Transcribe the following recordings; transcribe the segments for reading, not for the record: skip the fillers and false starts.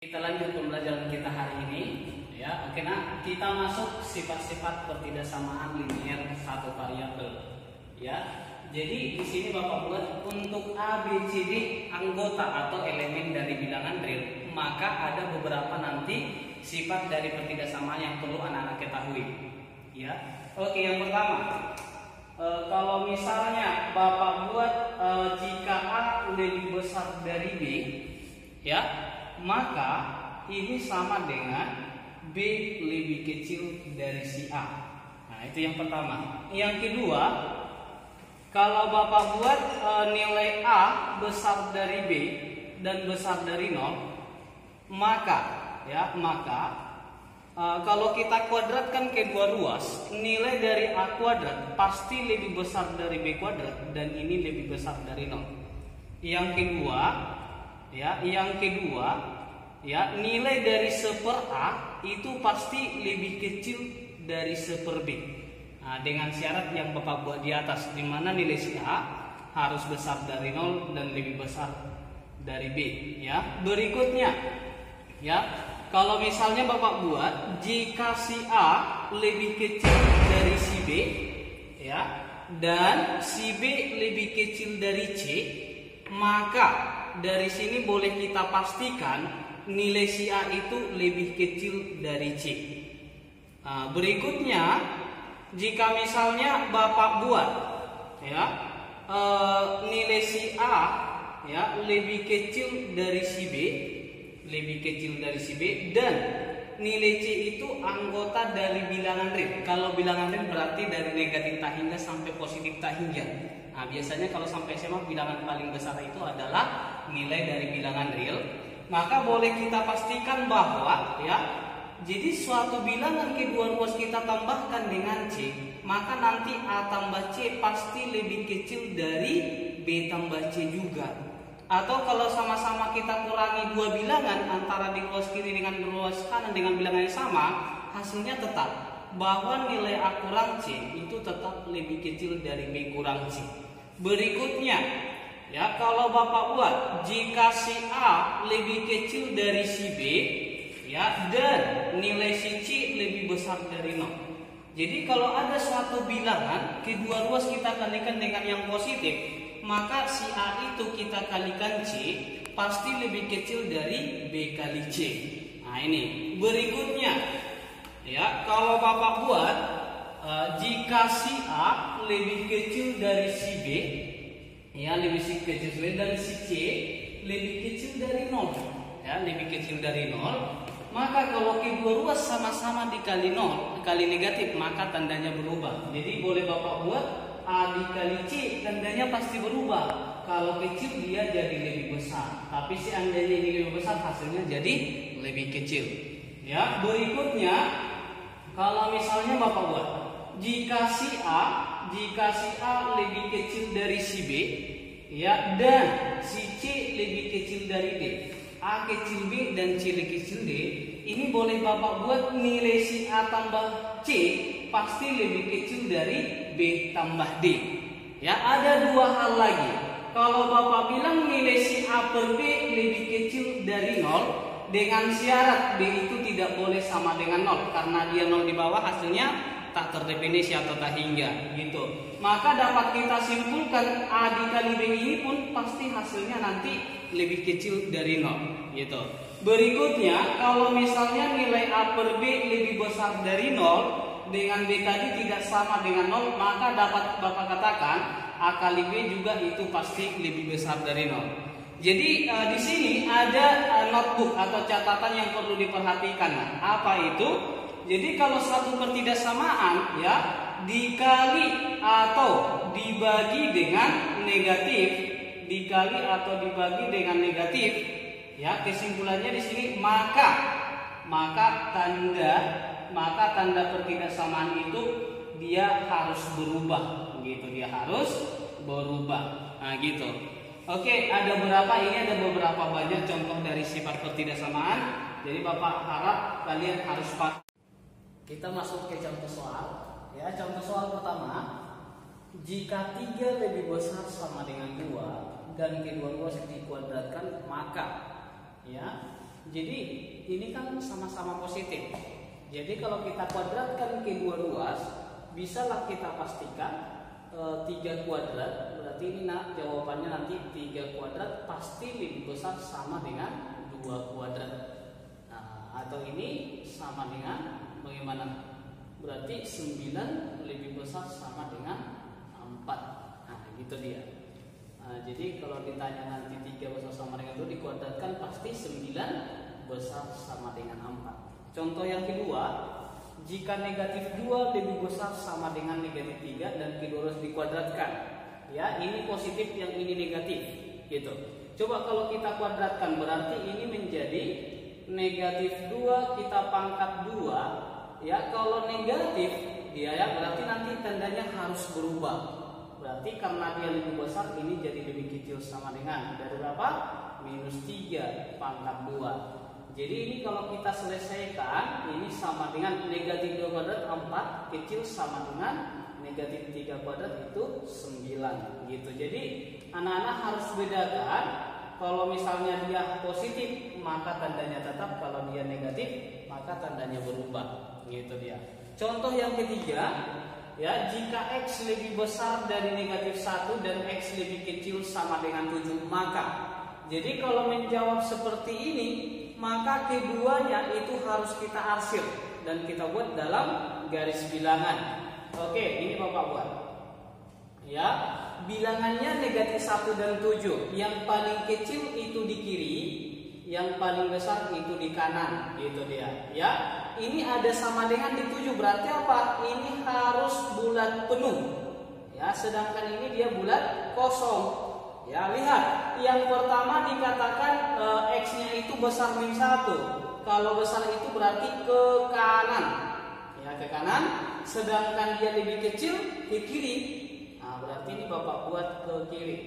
Kita lanjut pembelajaran kita hari ini, ya. Oke, nah kita masuk sifat-sifat ketidaksamaan linier satu variabel, ya. Jadi di sini Bapak buat untuk A, B, C, D anggota atau elemen dari bilangan real, maka ada beberapa nanti sifat dari ketidaksamaan yang perlu anak-anak ketahui, ya. Oke, yang pertama, kalau misalnya Bapak buat jika A lebih besar dari B, ya, maka ini sama dengan B lebih kecil dari si A. Nah, itu yang pertama. Yang kedua, kalau Bapak buat nilai A besar dari B dan besar dari 0, maka kalau kita kuadratkan kedua ruas, nilai dari A kuadrat pasti lebih besar dari B kuadrat dan ini lebih besar dari 0. Yang kedua, nilai dari 1/A itu pasti lebih kecil dari 1/B. Nah, dengan syarat yang Bapak buat di atas, di mana nilai si A harus besar dari 0 dan lebih besar dari B, ya. Berikutnya, ya, kalau misalnya Bapak buat jika si A lebih kecil dari si B, ya, dan si B lebih kecil dari C, maka dari sini boleh kita pastikan nilai si A itu lebih kecil dari C. Nah, berikutnya, jika misalnya Bapak buat, ya, nilai si A, ya, lebih kecil dari si B, dan nilai C itu anggota dari bilangan real. Kalau bilangan real berarti dari negatif tak hingga sampai positif tak hingga. Nah, biasanya kalau sampai SMA bilangan paling besar itu adalah nilai dari bilangan real. Maka boleh kita pastikan bahwa, ya, jadi suatu bilangan kedua ruas kita tambahkan dengan C, maka nanti A tambah C pasti lebih kecil dari B tambah C juga. Atau kalau sama-sama kita kurangi dua bilangan antara di ruas kiri dengan ruas kanan dengan bilangan yang sama, hasilnya tetap bahwa nilai A kurang C itu tetap lebih kecil dari B kurang C. Berikutnya, ya, kalau Bapak buat jika si A lebih kecil dari si B, ya, dan nilai si C lebih besar dari 0. Jadi kalau ada suatu bilangan kedua ruas kita kalikan dengan yang positif, maka si A itu kita kalikan C pasti lebih kecil dari B kali C. Nah, ini. Berikutnya, ya, kalau Bapak buat jika si A lebih kecil dari si B, ya, lebih kecil dan si C lebih kecil dari 0, ya, lebih kecil dari 0, maka kalau kedua ruas sama-sama dikali 0 dikali negatif, maka tandanya berubah. Jadi boleh Bapak buat A dikali C, tandanya pasti berubah. Kalau kecil dia jadi lebih besar, tapi seandainya ini lebih besar hasilnya jadi lebih kecil, ya. Berikutnya, kalau misalnya Bapak buat jika si A lebih kecil dari si B, ya, dan si C lebih kecil dari D, A kecil B dan C lebih kecil D, ini boleh Bapak buat nilai si A tambah C pasti lebih kecil dari B tambah D. Ya, ada dua hal lagi. Kalau Bapak bilang nilai si A per B lebih kecil dari 0, dengan syarat B itu tidak boleh sama dengan 0, karena dia 0 di bawah hasilnya tak terdefinisi atau tak hingga, gitu. Maka dapat kita simpulkan A dikali B ini pun pasti hasilnya nanti lebih kecil dari 0, gitu. Berikutnya, kalau misalnya nilai A per B lebih besar dari 0 dengan B tadi tidak sama dengan 0, maka dapat Bapak katakan A kali B juga itu pasti lebih besar dari 0. Jadi di sini ada notebook atau catatan yang perlu diperhatikan. Nah, apa itu? Jadi kalau satu ketidaksamaan, ya, dikali atau dibagi dengan negatif, ya, kesimpulannya di sini maka tanda ketidaksamaan itu dia harus berubah, gitu. Dia harus berubah. Nah, gitu. Oke, ada beberapa banyak contoh dari sifat ketidaksamaan. Jadi Bapak harap kalian harus paham. Kita masuk ke contoh soal, ya. Contoh soal pertama, jika 3 lebih besar sama dengan 2 dan kedua ruas dikuadratkan, maka, ya, jadi ini kan sama-sama positif. Jadi kalau kita kuadratkan kedua-dua, bisalah kita pastikan 3 kuadrat. Berarti ini jawabannya nanti 3 kuadrat pasti lebih besar sama dengan 2 kuadrat. Nah, atau ini sama dengan bagaimana? Berarti 9 lebih besar sama dengan 4. Nah, gitu dia. Jadi kalau ditanya nanti 3 besar sama dengan 2 dikuadratkan pasti 9 besar sama dengan 4. Contoh yang kedua, jika negatif 2 lebih besar sama dengan negatif 3 dan kedua harus dikuadratkan. Ya, ini positif, yang ini negatif, gitu. Coba kalau kita kuadratkan berarti ini menjadi negatif 2 kita pangkat 2. Ya, kalau negatif dia ya berarti nanti tandanya harus berubah. Berarti karena dia lebih besar ini jadi lebih kecil sama dengan dari berapa? Minus 3 pangkat 2. Jadi ini kalau kita selesaikan ini sama dengan negatif 2 kuadrat 4 kecil sama dengan negatif 3 kuadrat itu 9 gitu. Jadi anak-anak harus bedakan, kalau misalnya dia positif maka tandanya tetap, kalau dia negatif maka tandanya berubah gitu dia. Contoh yang ketiga, ya, jika X lebih besar dari negatif 1 dan X lebih kecil sama dengan 7, maka jadi kalau menjawab seperti ini maka keduanya itu harus kita arsir dan kita buat dalam garis bilangan. Oke, ini Bapak buat. Ya, bilangannya negatif 1 dan 7. Yang paling kecil itu di kiri, yang paling besar itu di kanan, gitu dia. Ya, ini ada sama dengan di 7, berarti apa? Ini harus bulat penuh. Ya, sedangkan ini dia bulat kosong. Ya, lihat, yang pertama dikatakan X-nya itu besar min 1. Kalau besar itu berarti ke kanan. Ya, ke kanan. Sedangkan dia lebih kecil ke kiri. Nah, berarti ini Bapak buat ke kiri.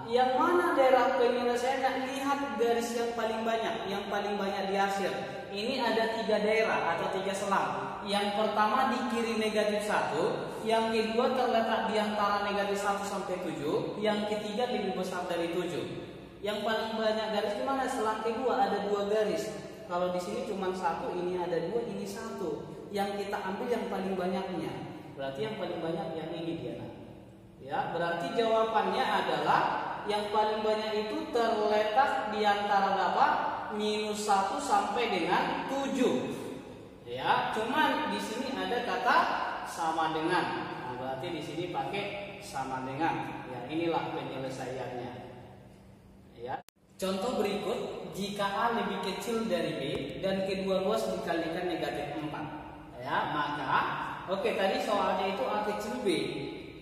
Yang mana daerah penyelesaiannya? Lihat garis yang paling banyak, yang paling banyak diarsir. Ini ada 3 daerah atau 3 selang. Yang pertama di kiri negatif 1, yang kedua terletak di antara negatif 1 sampai 7, yang ketiga lebih besar dari 7. Yang paling banyak garis di mana? Selang kedua ada 2 garis. Kalau di sini cuma 1, ini ada 2, ini 1. Yang kita ambil yang paling banyaknya. Berarti yang paling banyak yang ini dia. Ya, berarti jawabannya adalah yang paling banyak itu terletak di antara berapa? Minus 1 sampai dengan 7. Ya, cuman di sini ada kata sama dengan. Nah, berarti di sini pakai sama dengan. Ya, inilah penyelesaiannya. Ya. Contoh berikut, jika A lebih kecil dari B dan kedua ruas dikalikan negatif 4. Ya, maka oke, tadi soalnya itu A kecil B.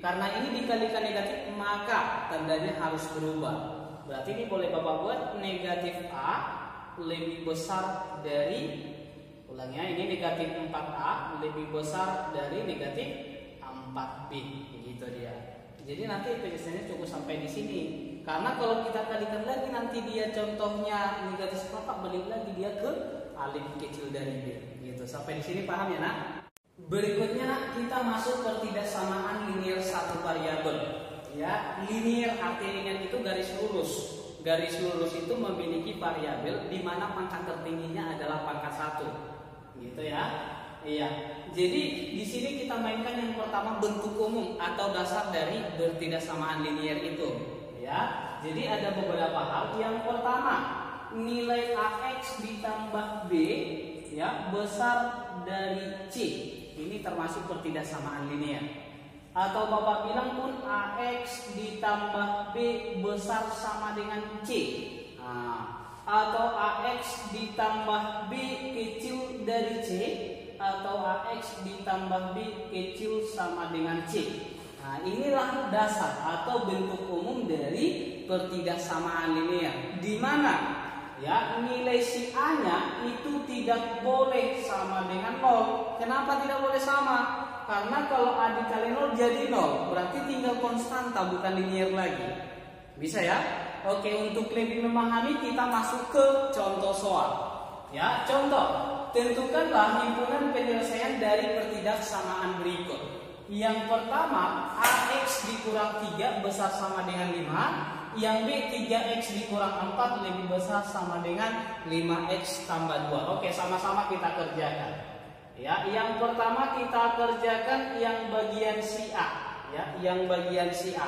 Karena ini dikalikan negatif, maka tandanya harus berubah. Berarti ini boleh Bapak buat negatif A lebih besar dari, ulangnya ini negatif 4A lebih besar dari negatif 4B. Begitu dia. Jadi nanti penyelesaiannya cukup sampai di sini. Karena kalau kita kalikan lagi nanti dia contohnya negatif 4, balik lagi dia ke A lebih kecil dari B. Gitu. Sampai di sini paham ya, Nak? Berikutnya kita masuk ketidaksamaan linear satu variabel. Ya, linear artinya itu garis lurus. Garis lurus itu memiliki variabel di mana pangkat tertingginya adalah pangkat 1. Gitu ya. Iya. Jadi di sini kita mainkan yang pertama bentuk umum atau dasar dari ketidaksamaan linear itu. Ya. Jadi ada beberapa hal. Yang pertama, nilai AX ditambah B ya besar dari C. Ini termasuk ketidaksamaan linear. Atau Bapak bilang pun AX ditambah B besar sama dengan C. Atau AX ditambah B kecil dari C. Atau AX ditambah B kecil sama dengan C. Nah, inilah dasar atau bentuk umum dari ketidaksamaan linear. Di mana ya, nilai si A-nya itu tidak boleh sama dengan 0. Kenapa tidak boleh sama? Karena kalau A dikali 0 jadi 0. Berarti tinggal konstanta, bukan linear lagi. Bisa ya? Oke, untuk lebih memahami kita masuk ke contoh soal. Ya, contoh. Tentukanlah himpunan penyelesaian dari ketidaksamaan berikut. Yang pertama, AX dikurang 3 besar sama dengan 5. Yang B 3x dikurang 4 lebih besar sama dengan 5x tambah 2. Oke, sama-sama kita kerjakan. Ya, yang pertama kita kerjakan yang bagian si A. Ya, yang bagian si A.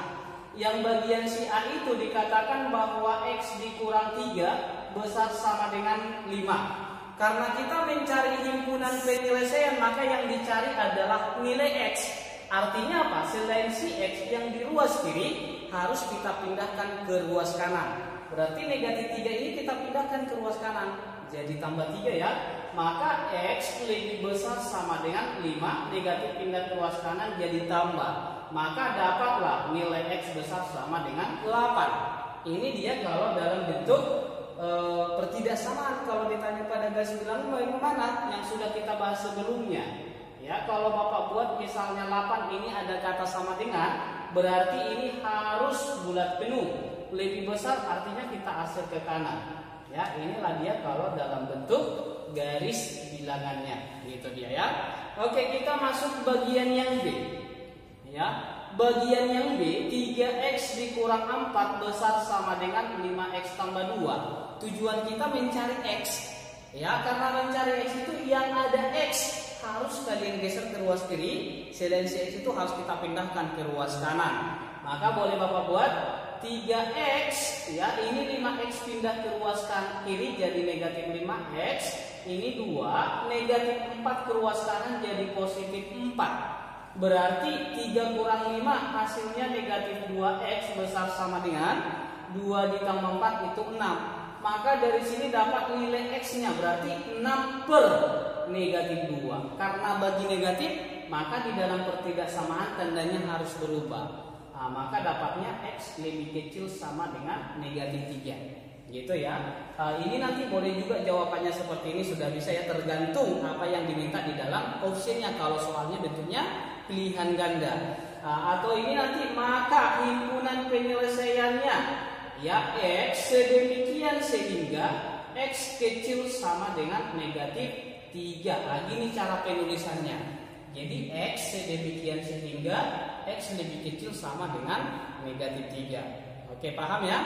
Yang bagian si A itu dikatakan bahwa x dikurang 3 besar sama dengan 5. Karena kita mencari himpunan penyelesaian, maka yang dicari adalah nilai x. Artinya apa? Selain si x yang di ruas kiri harus kita pindahkan ke ruas kanan. Berarti negatif 3 ini kita pindahkan ke ruas kanan. Jadi tambah 3 ya. Maka x lebih besar sama dengan 5. Negatif pindah ke ruas kanan jadi tambah. Maka dapatlah nilai x besar sama dengan 8. Ini dia kalau dalam bentuk pertidaksamaan. Kalau ditanya pada garis bilangan bagaimana? Yang sudah kita bahas sebelumnya. Ya, kalau Bapak buat misalnya 8 ini ada kata sama dengan, berarti ini harus bulat penuh. Lebih besar artinya kita asal ke kanan. Ya, inilah dia kalau dalam bentuk garis bilangannya. Gitu dia ya. Oke, kita masuk bagian yang B. Ya, bagian yang B 3x dikurang 4 besar sama dengan 5x tambah 2. Tujuan kita mencari x. Ya, karena mencari x itu yang ada x harus kalian geser ke ruas kiri, selain si x itu harus kita pindahkan ke ruas kanan. Maka boleh Bapak buat 3x, ya ini 5x pindah ke ruas kiri jadi negatif 5x, ini 2, negatif 4 ke ruas kanan jadi positif 4. Berarti 3 kurang 5 hasilnya negatif 2x besar sama dengan 2 ditambah 4 itu 6. Maka dari sini dapat nilai x-nya berarti 6 per negatif 2. Karena bagi negatif, maka di dalam pertidaksamaan tandanya harus berubah. Nah, maka dapatnya x lebih kecil sama dengan negatif 3. Gitu ya. Ini nanti boleh juga jawabannya seperti ini, sudah bisa ya, tergantung apa yang diminta di dalam optionnya. Kalau soalnya bentuknya pilihan ganda. Atau ini nanti maka himpunan penyelesaiannya ya x sedemikian sehingga x kecil sama dengan negatif 3. Lagi nih cara penulisannya. Jadi x sedemikian sehingga x lebih kecil sama dengan negatif 3. Oke, paham ya?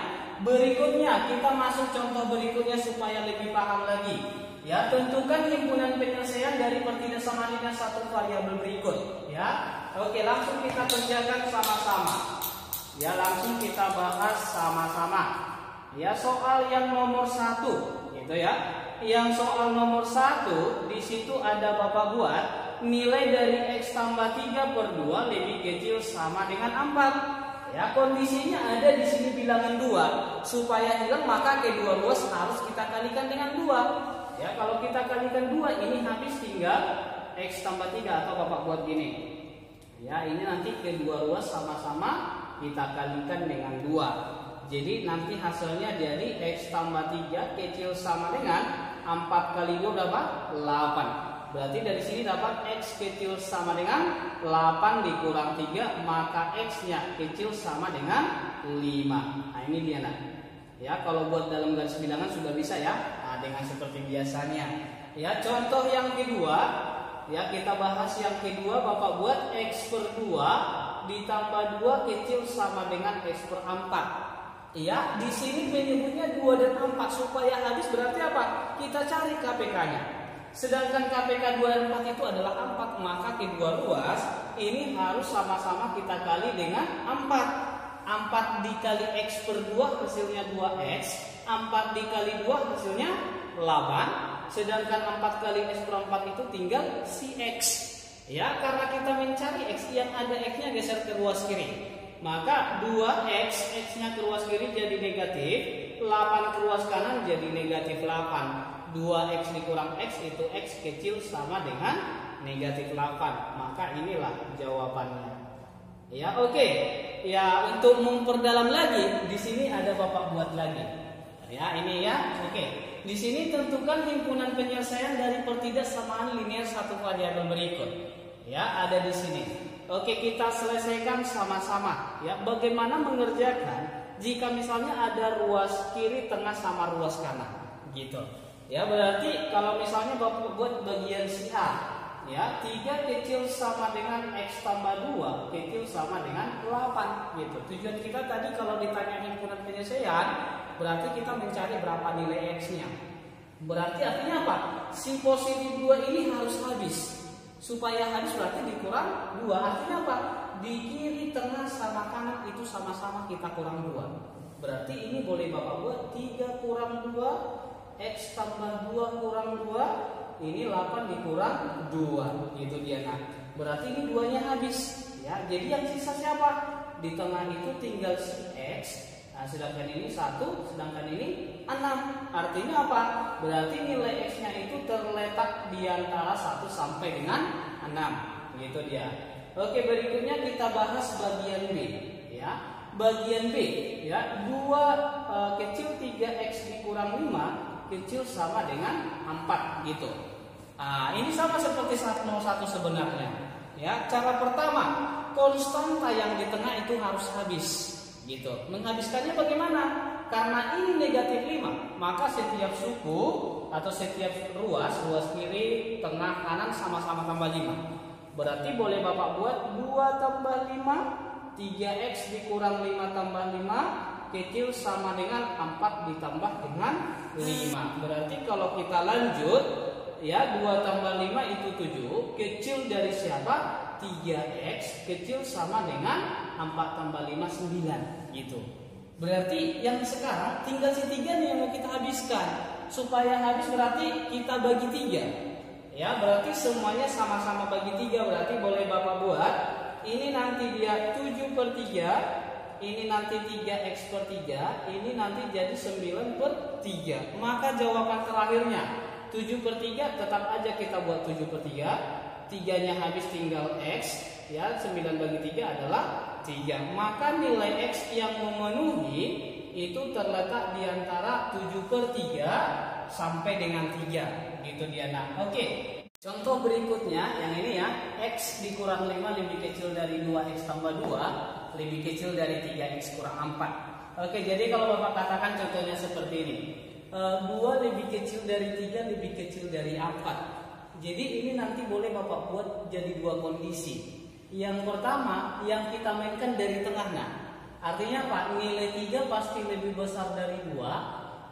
Berikutnya kita masuk contoh berikutnya supaya lebih paham lagi. Ya, tentukan himpunan penyelesaian dari pertidaksamaan dengan satu variabel berikut. Ya, oke, langsung kita kerjakan sama-sama. Ya, langsung kita bahas sama-sama. Ya, soal yang nomor 1, gitu ya. Yang soal nomor 1 di situ ada Bapak buat nilai dari x tambah 3 per 2 lebih kecil sama dengan 4. Ya, kondisinya ada di sini bilangan 2. Supaya hilang maka kedua ruas harus kita kalikan dengan 2. Ya, kalau kita kalikan 2 ini habis tinggal x tambah 3 atau Bapak buat gini. Ya, ini nanti kedua ruas sama-sama kita kalikan dengan 2. Jadi nanti hasilnya jadi x tambah 3 kecil sama dengan 4 kali 2 berapa? 8. Berarti dari sini dapat x kecil sama dengan 8 dikurang 3, maka x-nya kecil sama dengan 5. Nah, ini dia nah. Ya, kalau buat dalam garis bilangan sudah bisa ya. Nah, dengan seperti biasanya. Ya, contoh yang kedua, ya kita bahas yang kedua. Bapak buat x per 2 ditambah 2 kecil sama dengan x per 4. Ya, di sini menyebutnya 2 dan 4 supaya habis berarti apa? Kita cari KPK-nya. Sedangkan KPK 2 dan 4 itu adalah 4, maka kedua ruas ini harus sama-sama kita kali dengan 4. 4 dikali x per 2 hasilnya 2x, 4 dikali 2 hasilnya 8. Sedangkan 4 kali x per 4 itu tinggal si x. Ya, karena kita mencari x yang ada x-nya geser ke ruas kiri. Maka 2x, x-nya ke ruas kiri jadi negatif, 8 ke ruas kanan jadi negatif 8. 2x dikurang x itu x kecil sama dengan negatif 8. Maka inilah jawabannya. Ya, oke. Ya, untuk memperdalam lagi, di sini ada Bapak buat lagi. Ya, ini ya. Oke. Di sini tentukan himpunan penyelesaian dari pertidaksamaan linear satu variabel berikut. Ya, ada di sini. Oke, kita selesaikan sama-sama. Ya, bagaimana mengerjakan jika misalnya ada ruas kiri tengah sama ruas kanan, gitu. Ya, berarti kalau misalnya Bapak buat bagian si A, ya 3 kecil sama dengan X tambah 2 kecil sama dengan 8 gitu. Tujuan kita tadi kalau ditanya himpunan penyelesaian berarti kita mencari berapa nilai X nya. Berarti artinya apa? Si positif 2 ini harus habis. Supaya habis berarti dikurang 2. Artinya apa? Di kiri, tengah, sama kanan itu sama-sama kita kurang 2. Berarti ini boleh Bapak buat 3 kurang 2 X tambah 2 kurang 2, ini 8 dikurang 2, gitu dia. Nah, berarti ini 2-nya habis, ya. Jadi yang sisa siapa? Di tengah itu tinggal si X. Nah, sedangkan ini 1, sedangkan ini 6. Artinya apa? Berarti nilai X-nya itu terletak di antara 1 sampai dengan 6, gitu dia. Oke, berikutnya kita bahas bagian B, ya. Bagian B, ya, 2 kecil 3X dikurang 5 kecil sama dengan 4 gitu. Nah, ini sama seperti 101 sebenarnya. Ya, cara pertama, konstanta yang di tengah itu harus habis gitu. Menghabiskannya bagaimana? Karena ini negatif 5, maka setiap suku atau setiap ruas kiri, tengah, kanan sama-sama tambah 5. Berarti boleh Bapak buat 2 tambah 5, 3X dikurang 5 tambah 5 kecil sama dengan 4 ditambah dengan 5. Berarti kalau kita lanjut, ya 2 tambah 5 itu 7. Kecil dari siapa? 3X kecil sama dengan 4 tambah 5 9 gitu. Berarti yang sekarang tinggal si 3 nih yang mau kita habiskan. Supaya habis berarti kita bagi 3. Ya, berarti semuanya sama-sama bagi 3. Berarti boleh Bapak buat ini nanti dia 7/3, ini nanti 3X per 3, ini nanti jadi 9/3. Maka jawaban terakhirnya 7/3 tetap aja kita buat 7/3. 3-nya habis tinggal X, ya 9 bagi 3 adalah 3. Maka nilai X yang memenuhi itu terletak di antara 7/3 sampai dengan 3. Gitu dia. Nah, oke. Contoh berikutnya yang ini ya, X dikurang 5 lebih kecil dari 2X tambah 2 lebih kecil dari 3X kurang 4. Oke, jadi kalau Bapak katakan contohnya seperti ini, 2 lebih kecil dari 3 lebih kecil dari 4. Jadi ini nanti boleh Bapak buat jadi 2 kondisi. Yang pertama yang kita mainkan dari tengahnya. Artinya apa? Nilai 3 pasti lebih besar dari 2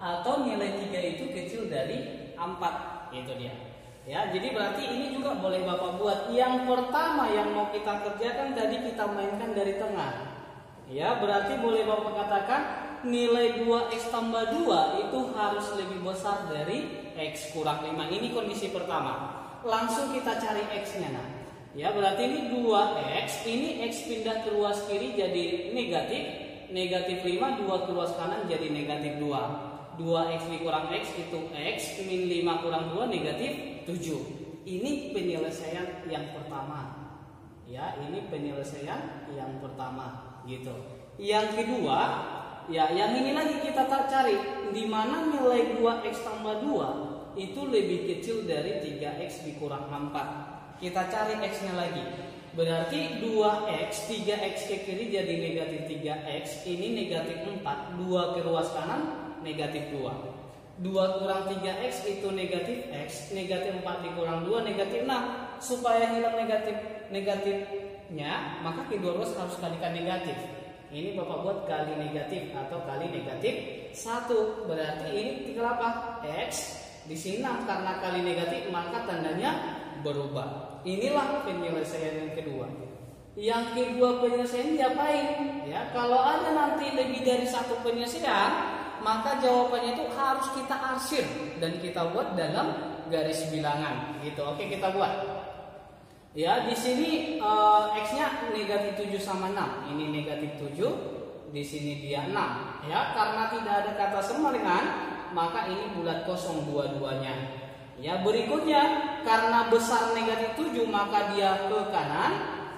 atau nilai 3 itu kecil dari 4. Itu dia. Ya, jadi berarti ini juga boleh Bapak buat. Yang pertama yang mau kita kerjakan tadi kita mainkan dari tengah. Ya, berarti boleh Bapak katakan nilai 2X tambah 2 itu harus lebih besar dari X kurang 5. Ini kondisi pertama. Langsung kita cari X-nya. Nah, ya, berarti ini 2X, ini X pindah ke ruas kiri jadi negatif. Negatif 5, 2 ke ruas kanan jadi negatif 2. 2X dikurang X itu X min 5 kurang 2 negatif 7. Ini penyelesaian yang pertama. Ya, ini penyelesaian yang pertama gitu. Yang kedua, ya yang ini lagi kita cari di mana nilai 2X tambah 2 itu lebih kecil dari 3X dikurang 4. Kita cari X-nya lagi. Berarti 2X, 3X ke kiri jadi negatif 3X, ini negatif 4, 2 ke ruas kanan negatif 2. 2 kurang 3X itu negatif X, negatif 4 dikurang 2 negatif 6. Supaya hilang negatifnya, maka kedua ruas harus kalikan negatif. Ini Bapak buat kali negatif atau kali negatif 1. Berarti ini tinggal apa? X di sini 6 karena kali negatif maka tandanya berubah. Inilah penyelesaian yang kedua. Yang kedua penyelesaian diapain? Ya, kalau ada nanti lebih dari satu penyelesaian, maka jawabannya itu harus kita arsir dan kita buat dalam garis bilangan gitu. Oke, kita buat. Ya, di sini X-nya negatif 7 sama 6. Ini negatif 7, di sini dia 6. Ya, karena tidak ada kata samaringan, maka ini bulat kosong dua-duanya. Ya, berikutnya karena besar negatif 7 maka dia ke kanan,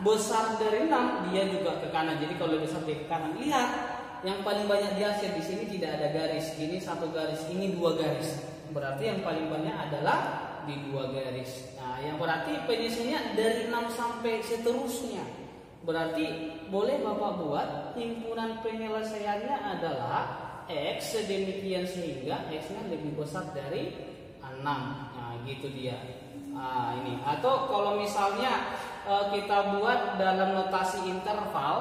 besar dari 6 dia juga ke kanan. Jadi kalau besar dia ke kanan, lihat yang paling banyak dihasil di sini tidak ada garis. Ini satu garis, ini 2 garis. Berarti yang paling banyak adalah di 2 garis. Nah, yang berarti penyelesaiannya dari 6 sampai seterusnya. Berarti boleh Bapak buat himpunan penyelesaiannya adalah X sedemikian sehingga X-nya lebih besar dari 6. Nah, gitu dia. Nah, ini. Atau kalau misalnya kita buat dalam notasi interval,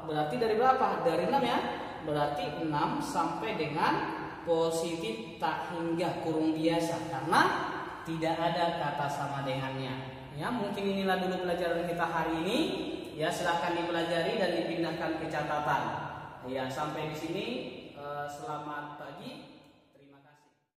berarti dari berapa? Dari 6 ya. Berarti 6 sampai dengan positif tak hingga kurung biasa, karena tidak ada kata sama dengannya. Ya, mungkin inilah dulu pelajaran kita hari ini. Ya, silahkan dipelajari dan dipindahkan ke catatan. Ya, sampai di sini. Selamat pagi.